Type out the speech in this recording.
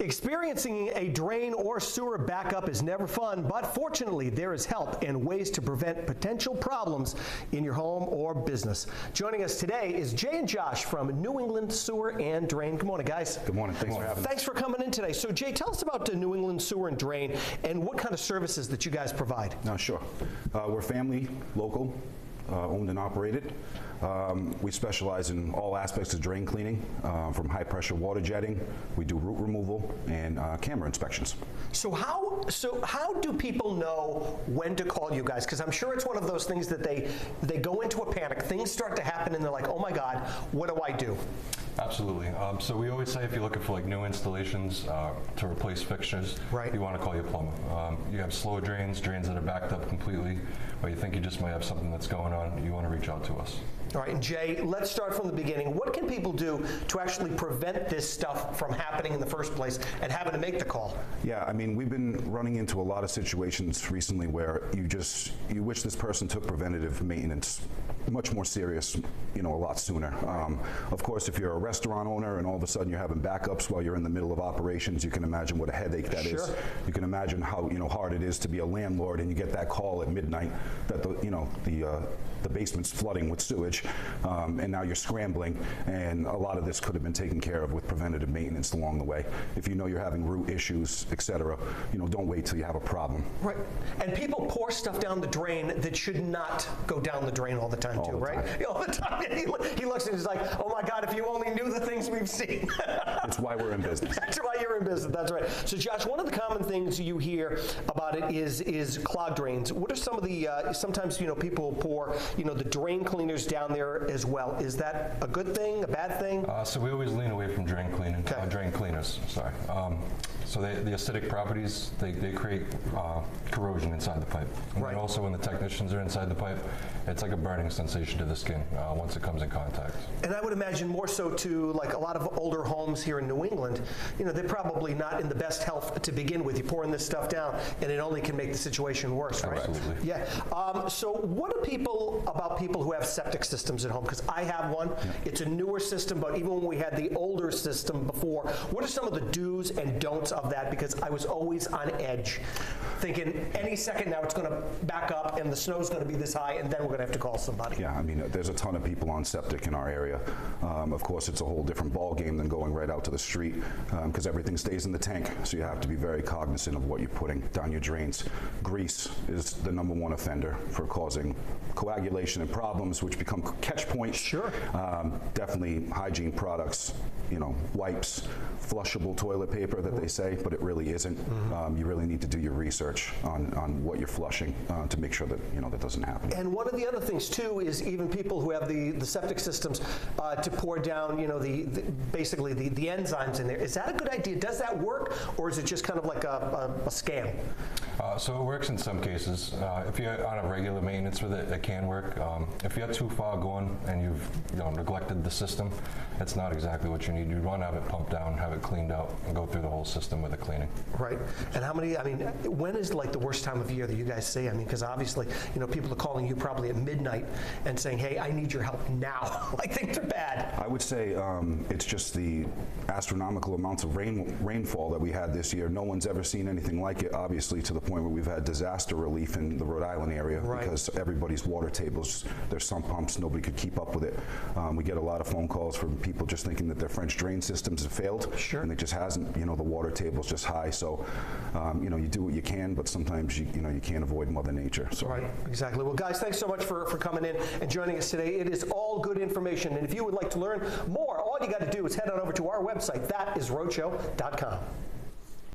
Experiencing a drain or sewer backup is never fun, but fortunately there is help and ways to prevent potential problems in your home or business. Joining us today is Jay and Josh from New England Sewer and Drain. Good morning, guys. Good morning. Thanks for having us. Thanks for coming in today. So Jay, tell us about the New England Sewer and Drain and what kind of services that you guys provide. Sure. We're family, local, owned and operated. We specialize in all aspects of drain cleaning, from high pressure water jetting. We do root removal and camera inspections. So how do people know when to call you guys? Because I'm sure it's one of those things that they go into a panic, things start to happen, and they're like, oh my God, what do I do? Absolutely. So we always say if you're looking for like new installations to replace fixtures, right, you want to call your plumber. You have slow drains that are backed up completely, or you think you just might have something that's going on, you want to reach out to us. All right, and Jay, let's start from the beginning. What can people do to actually prevent this stuff from happening in the first place and having to make the call? Yeah, I mean, we've been running into a lot of situations recently where you wish this person took preventative maintenance much more serious, a lot sooner. Of course, if you're a restaurant owner and all of a sudden you're having backups while you're in the middle of operations, you can imagine what a headache that is. You can imagine how hard it is to be a landlord and you get that call at midnight that the basement's flooding with sewage, and now you're scrambling, and a lot of this could have been taken care of with preventative maintenance along the way. If you know you're having root issues, etc., don't wait till you have a problem. Right, and people pour stuff down the drain that should not go down the drain all the time too, right? All the time. He looks and he's like, oh my God, if you only knew the things we've seen. That's why we're in business. That's why you're in business, that's right. So Josh, one of the common things you hear about it is clogged drains. What are some of the, sometimes people pour the drain cleaners down there as well. Is that a good thing, a bad thing? So we always lean away from drain cleaners, sorry. So the acidic properties, they create corrosion inside the pipe. And then also when the technicians are inside the pipe, it's like a burning sensation to the skin once it comes in contact. And I would imagine more so to like a lot of older homes here in New England, they're probably not in the best health to begin with. You're pouring this stuff down and it only can make the situation worse, right? Absolutely. Yeah. So what do people who have septic systems at home? Because I have one. Yeah. It's a newer system, but even when we had the older system before, what are some of the do's and don'ts of that? Because I was always on edge, thinking any second now it's going to back up and the snow's going to be this high and then we're going to have to call somebody. Yeah, I mean, there's a ton of people on septic in our area. Of course, it's a whole different ball game than going right out to the street because everything stays in the tank, so you have to be very cognizant of what you're putting down your drains. Grease is the #1 offender for causing coagulation and problems, which become catch points. Sure. Definitely hygiene products, wipes, flushable toilet paper that they say, but it really isn't. Mm-hmm. You really need to do your research on what you're flushing to make sure that that doesn't happen. And one of the other things too is even people who have the septic systems to pour down, basically the enzymes in there. Is that a good idea? Does that work, or is it just kind of like a scam? So it works in some cases. If you're on a regular maintenance with it, it can work. If you're too far gone and you've neglected the system, it's not exactly what you need. You want to have it pumped down, have it cleaned out, and go through the whole system with the cleaning. Right. And when is like the worst time of year that you guys see? Because obviously, people are calling you probably at midnight and saying, hey, I need your help now. Like things are bad. I would say it's just the astronomical amounts of rainfall that we had this year. No one's ever seen anything like it, obviously, to the point where we've had disaster relief in the Rhode Island area because everybody's water tables, their sump pumps, nobody could keep up with it. We get a lot of phone calls from people just thinking that their French drain systems have failed, and it just hasn't. The water table's just high, so you do what you can, but sometimes you can't avoid Mother Nature. So. Right, exactly. Well, guys, thanks so much for coming in and joining us today. It is all good information, and if you would like to learn more, all you got to do is head on over to our website. That is roadshow.com.